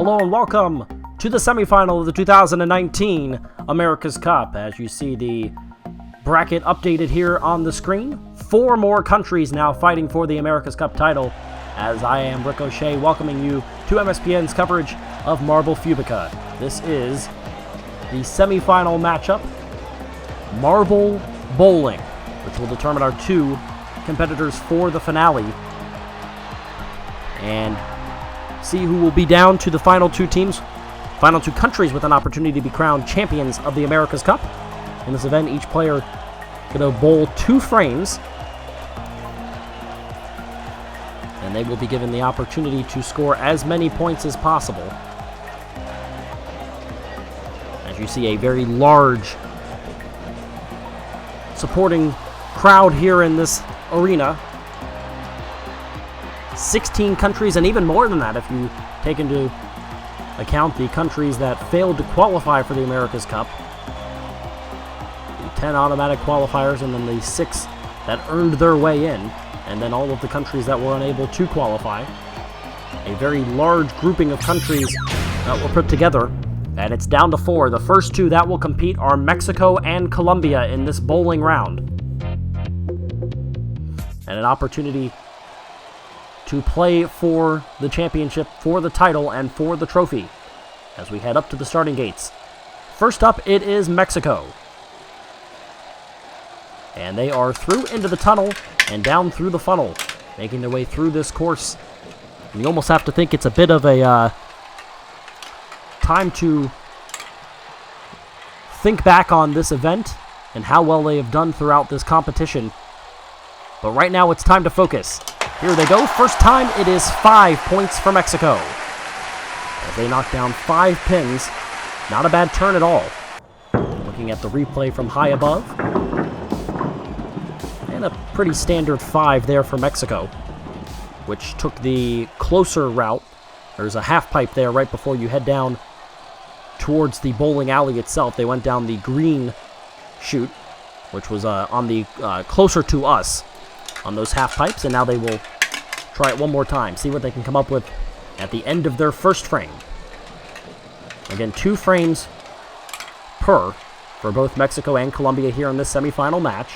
Hello and welcome to the semifinal of the 2019 America's Cup. As you see the bracket updated here on the screen, 4 more countries now fighting for the America's Cup title, as I am Ricochet welcoming you to MSPN's coverage of Marble Fubeca. This is the semifinal matchup, Marble Bowling, which will determine our 2 competitors for the finale, and see who will be down to the final 2 countries with an opportunity to be crowned champions of the America's Cup. In this event, each player going to bowl 2 frames, and they will be given the opportunity to score as many points as possible. As you see, a very large supporting crowd here in this arena. 16 countries, and even more than that if you take into account the countries that failed to qualify for the America's Cup. The 10 automatic qualifiers, and then the 6 that earned their way in, and then all of the countries that were unable to qualify. A very large grouping of countries that were put together, and it's down to 4. The first 2 that will compete are Mexico and Colombia in this bowling round. And an opportunity to play for the championship, for the title, and for the trophy as we head up to the starting gates. First up, it is Mexico. And they are through into the tunnel and down through the funnel, making their way through this course. And you almost have to think it's a bit of a time to think back on this event and how well they have done throughout this competition. But right now it's time to focus. Here they go. First time, it is 5 points for Mexico, as they knock down 5 pins. Not a bad turn at all. Looking at the replay from high above, and a pretty standard 5 there for Mexico, which took the closer route. There's a half pipe there right before you head down towards the bowling alley itself. They went down the green chute, which was on the closer to us on those half pipes, and now they will try it one more time, see what they can come up with at the end of their first frame. Again, 2 frames per for both Mexico and Colombia here in this semifinal match,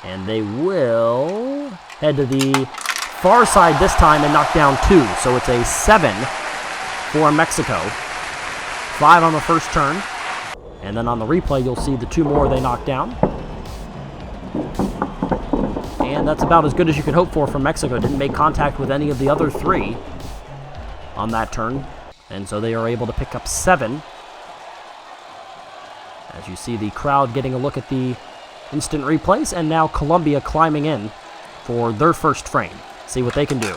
and they will head to the far side this time and knock down 2, so it's a 7 for Mexico. 5 on the first turn, and then on the replay you'll see the 2 more they knock down. And that's about as good as you could hope for from Mexico. Didn't make contact with any of the other 3 on that turn, and so they are able to pick up 7. As you see the crowd getting a look at the instant replays, and now Colombia climbing in for their first frame. See what they can do.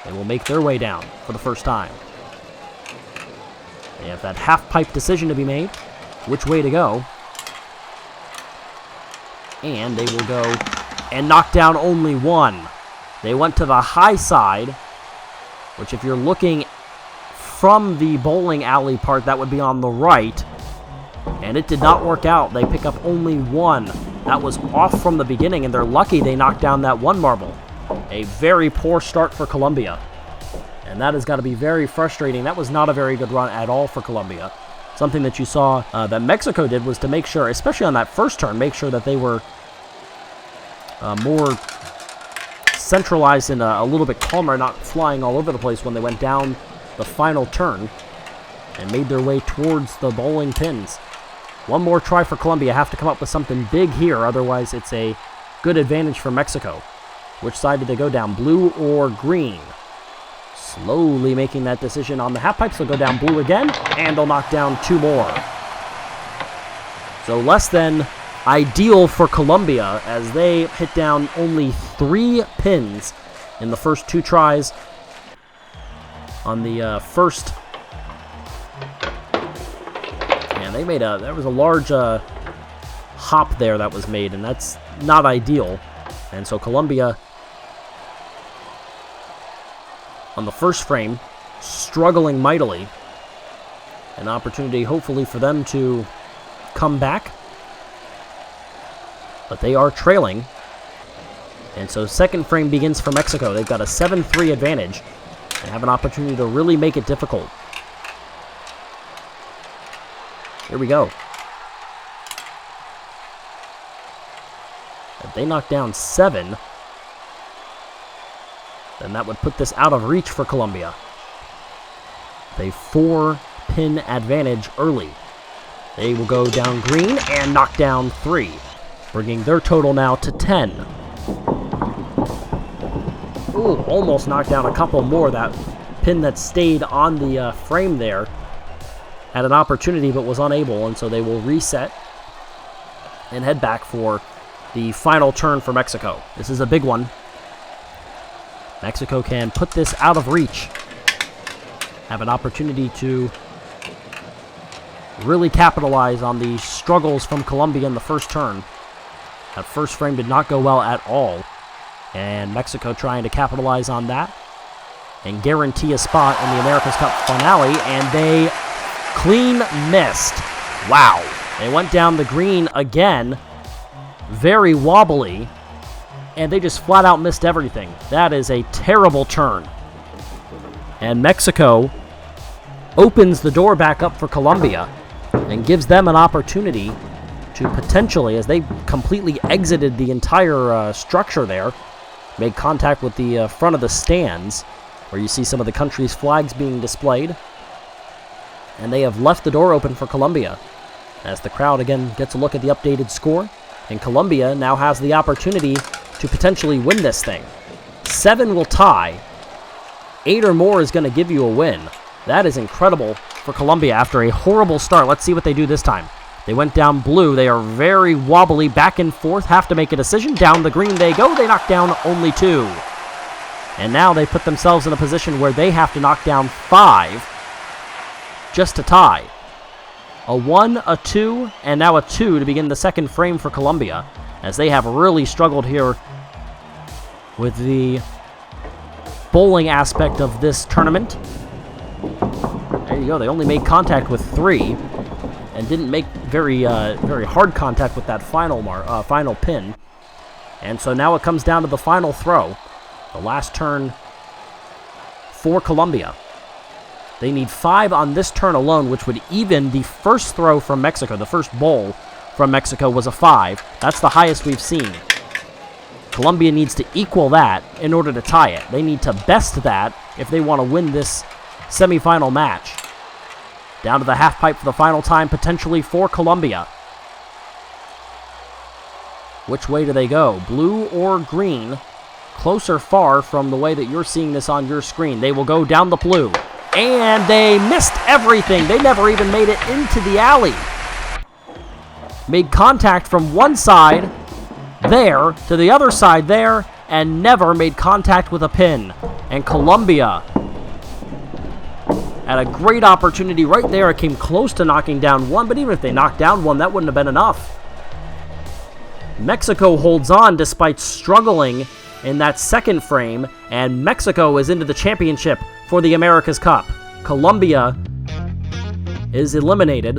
They will make their way down for the first time. They have that half-pipe decision to be made, which way to go. And they will go and knock down only 1. They went to the high side, which if you're looking from the bowling alley part, that would be on the right. And it did not work out. They pick up only 1. That was off from the beginning, and they're lucky they knocked down that 1 marble. A very poor start for Colombia. And that has got to be very frustrating. That was not a very good run at all for Colombia. Something that you saw that Mexico did was to make sure, especially on that first turn, make sure that they were more centralized and a little bit calmer, not flying all over the place when they went down the final turn and made their way towards the bowling pins. One more try for Colombia. Have to come up with something big here, otherwise it's a good advantage for Mexico. Which side did they go down, blue or green? Slowly making that decision on the half pipes. They'll go down blue again, and they'll knock down 2 more. So less than ideal for Colombia, as they hit down only 3 pins in the first 2 tries on the first. And they made there was a large hop there that was made, and that's not ideal. And so Colombia, on the first frame, struggling mightily. An opportunity, hopefully, for them to come back. But they are trailing. And so second frame begins for Mexico. They've got a 7-3 advantage. They have an opportunity to really make it difficult. Here we go. If they knock down 7, then that would put this out of reach for Colombia. They 4-pin advantage early. They will go down green and knock down 3, bringing their total now to 10. Ooh, almost knocked down a couple more. That pin that stayed on the frame there had an opportunity but was unable, and so they will reset and head back for the final turn for Mexico. This is a big one. Mexico can put this out of reach. Have an opportunity to really capitalize on the struggles from Colombia in the first turn. That first frame did not go well at all. And Mexico trying to capitalize on that and guarantee a spot in the America's Cup finale, and they clean missed. Wow. They went down the green again, very wobbly, and they just flat out missed everything. That is a terrible turn. And Mexico opens the door back up for Colombia and gives them an opportunity to potentially, as they completely exited the entire structure there, made contact with the front of the stands, where you see some of the country's flags being displayed. And they have left the door open for Colombia, as the crowd again gets a look at the updated score. And Colombia now has the opportunity to potentially win this thing. 7 will tie. 8 or more is going to give you a win. That is incredible for Colombia after a horrible start. Let's see what they do this time. They went down blue. They are very wobbly, back and forth, have to make a decision. Down the green they go. They knock down only 2. And now they put themselves in a position where they have to knock down 5 just to tie. A 1, a 2, and now a 2 to begin the second frame for Colombia, as they have really struggled here with the bowling aspect of this tournament. There you go. They only made contact with 3 and didn't make very hard contact with that final pin. And so now it comes down to the final throw, the last turn for Colombia. They need 5 on this turn alone, which would even the first throw from Mexico. The first bowl from Mexico was a 5. That's the highest we've seen. Colombia needs to equal that in order to tie it. They need to best that if they want to win this semifinal match. Down to the half pipe for the final time, potentially for Colombia. Which way do they go? Blue or green? Close or far from the way that you're seeing this on your screen. They will go down the blue. And they missed everything. They never even made it into the alley. Made contact from one side there to the other side there, and never made contact with a pin. And Colombia had a great opportunity right there. It came close to knocking down 1, but even if they knocked down 1, that wouldn't have been enough. Mexico holds on despite struggling in that second frame, and Mexico is into the championship for the America's Cup. Colombia is eliminated.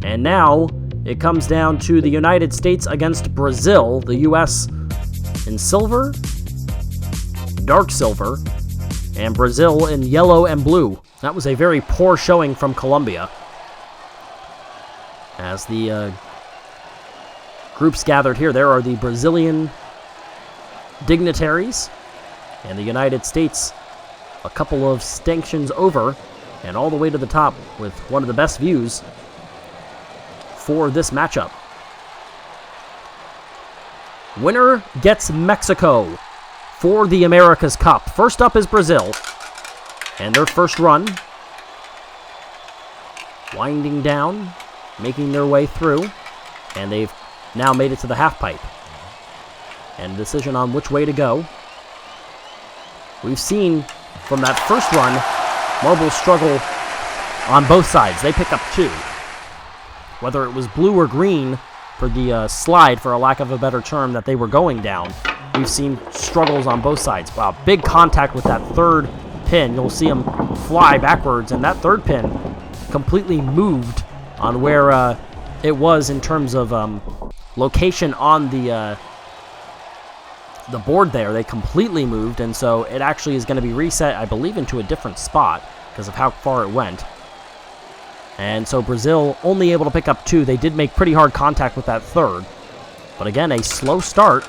And now it comes down to the United States against Brazil. The U.S. in silver, dark silver, and Brazil in yellow and blue. That was a very poor showing from Colombia, as the groups gathered here. There are the Brazilian dignitaries, and the United States a couple of stations over, and all the way to the top with one of the best views for this matchup. Winner gets Mexico for the America's Cup. First up is Brazil, and their first run, winding down, making their way through, and they've now made it to the half pipe. And a decision on which way to go. We've seen from that first run, marbles struggle on both sides. They pick up 2. Whether it was blue or green for the slide, for a lack of a better term, that they were going down, we've seen struggles on both sides. Wow, big contact with that third pin. You'll see them fly backwards, and that third pin completely moved on where it was in terms of location on the the board there. They completely moved, and so it actually is going to be reset, I believe, into a different spot because of how far it went. And so Brazil only able to pick up 2. They did make pretty hard contact with that third. But again, a slow start.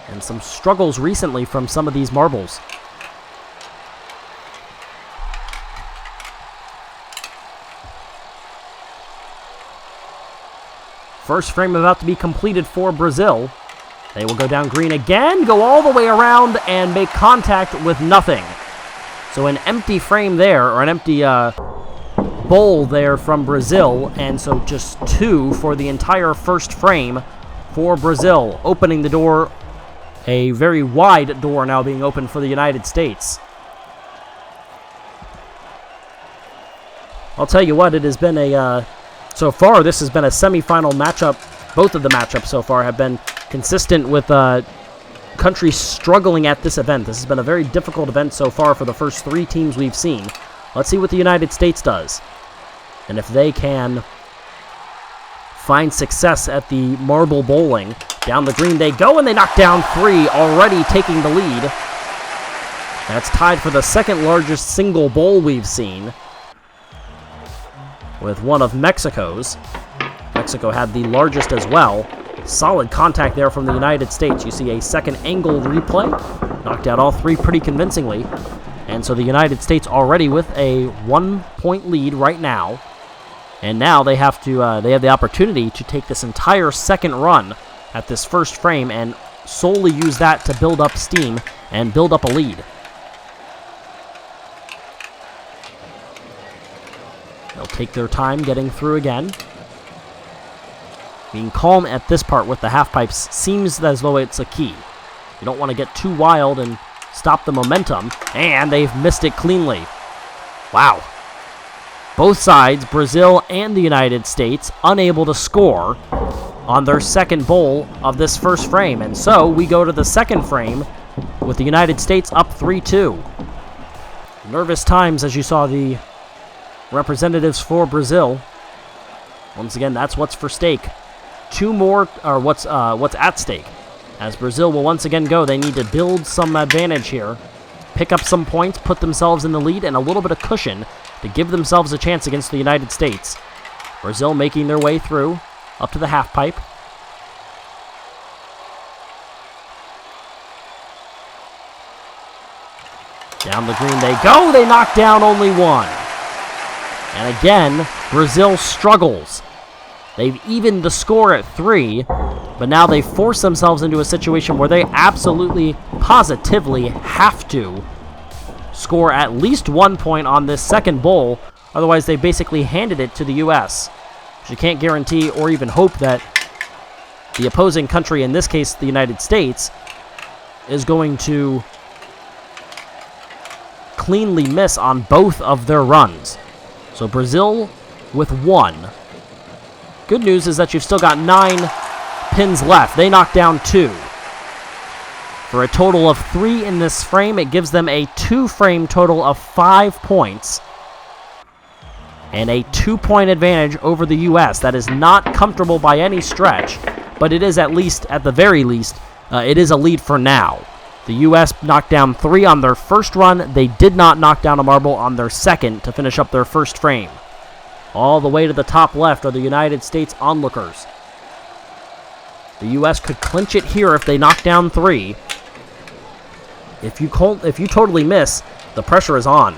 And some struggles recently from some of these marbles. First frame about to be completed for Brazil. They will go down green again, go all the way around, and make contact with nothing. So an empty frame there, or an empty bowl there from Brazil, and so just 2 for the entire first frame for Brazil, opening the door, a very wide door now being opened for the United States. I'll tell you what, it has been so far, this has been a semifinal matchup. Both of the matchups so far have been consistent with countries struggling at this event. This has been a very difficult event so far for the first 3 teams we've seen. Let's see what the United States does. And if they can find success at the marble bowling. Down the green they go, and they knock down 3, already taking the lead. That's tied for the second largest single bowl we've seen, with one of Mexico's. Mexico had the largest as well. Solid contact there from the United States. You see a second angle replay. Knocked out all 3 pretty convincingly. And so the United States already with a 1-point lead right now. And now they have to they have the opportunity to take this entire second run at this first frame and solely use that to build up steam and build up a lead. They'll take their time getting through again. Being calm at this part with the half pipes seems as though it's a key. You don't want to get too wild and stop the momentum, and they've missed it cleanly. Wow. Both sides, Brazil and the United States, unable to score on their second bowl of this first frame. And so we go to the second frame with the United States up 3-2. Nervous times as you saw the representatives for Brazil. Once again, that's what's for stake. 2 more, or what's at stake. As Brazil will once again go, they need to build some advantage here. Pick up some points, put themselves in the lead, and a little bit of cushion to give themselves a chance against the United States. Brazil making their way through, up to the half pipe. Down the green they go, they knock down only 1. And again, Brazil struggles. They've evened the score at 3, but now they force themselves into a situation where they absolutely, positively have to score at least 1 point on this second bowl. Otherwise, they basically handed it to the U.S. You can't guarantee or even hope that the opposing country, in this case the United States, is going to cleanly miss on both of their runs. So Brazil with 1. Good news is that you've still got 9 pins left. They knock down 2. For a total of 3 in this frame, it gives them a 2-frame total of 5 points. And a 2-point advantage over the U.S. That is not comfortable by any stretch, but it is at least, at the very least, it is a lead for now. The U.S. knocked down 3 on their first run. They did not knock down a marble on their second to finish up their first frame. All the way to the top left are the United States onlookers. The U.S. could clinch it here if they knock down 3. If you totally miss, the pressure is on.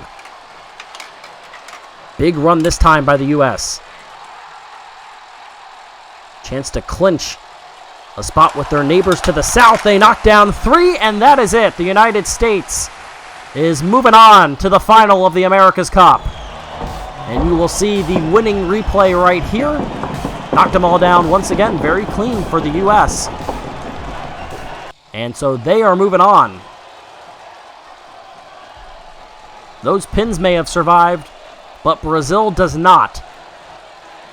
Big run this time by the U.S. Chance to clinch a spot with their neighbors to the south. They knock down 3, and that is it. The United States is moving on to the final of the America's Cup. And you will see the winning replay right here. Knocked them all down once again. Very clean for the U.S. And so they are moving on. Those pins may have survived, but Brazil does not.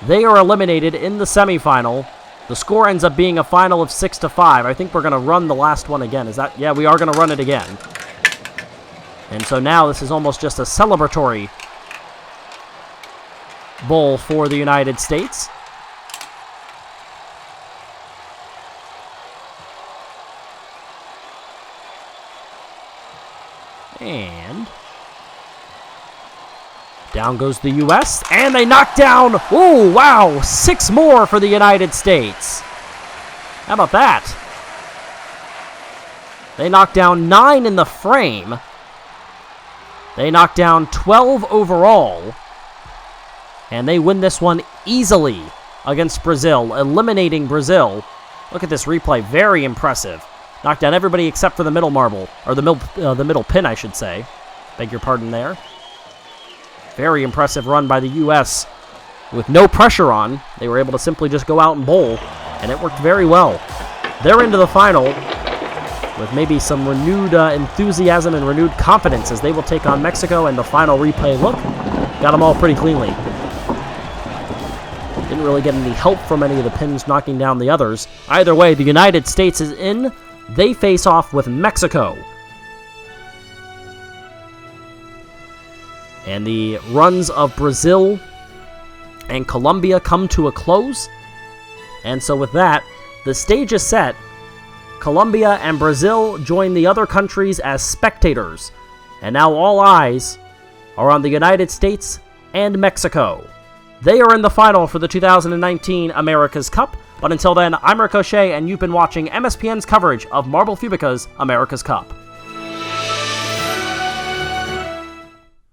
They are eliminated in the semifinal. The score ends up being a final of 6-5. I think we're going to run the last one again. Is that? Yeah, we are going to run it again. And so now this is almost just a celebratory bowl for the United States. And down goes the U.S., and they knock down, oh, wow, 6 more for the United States. How about that? They knocked down 9 in the frame. They knocked down 12 overall. And they win this one easily against Brazil, eliminating Brazil. Look at this replay, very impressive. Knocked down everybody except for the middle marble, or the middle pin, I should say. Beg your pardon there. Very impressive run by the U.S. With no pressure on, they were able to simply just go out and bowl, and it worked very well. They're into the final with maybe some renewed enthusiasm and renewed confidence as they will take on Mexico, and the final replay, look, got them all pretty cleanly. Didn't really get any help from any of the pins knocking down the others. Either way, the United States is in. They face off with Mexico. And the runs of Brazil and Colombia come to a close. And so with that, the stage is set. Colombia and Brazil join the other countries as spectators. And now all eyes are on the United States and Mexico. They are in the final for the 2019 America's Cup. But until then, I'm Ricochet, and you've been watching MSPN's coverage of Marble Fubeca's America's Cup.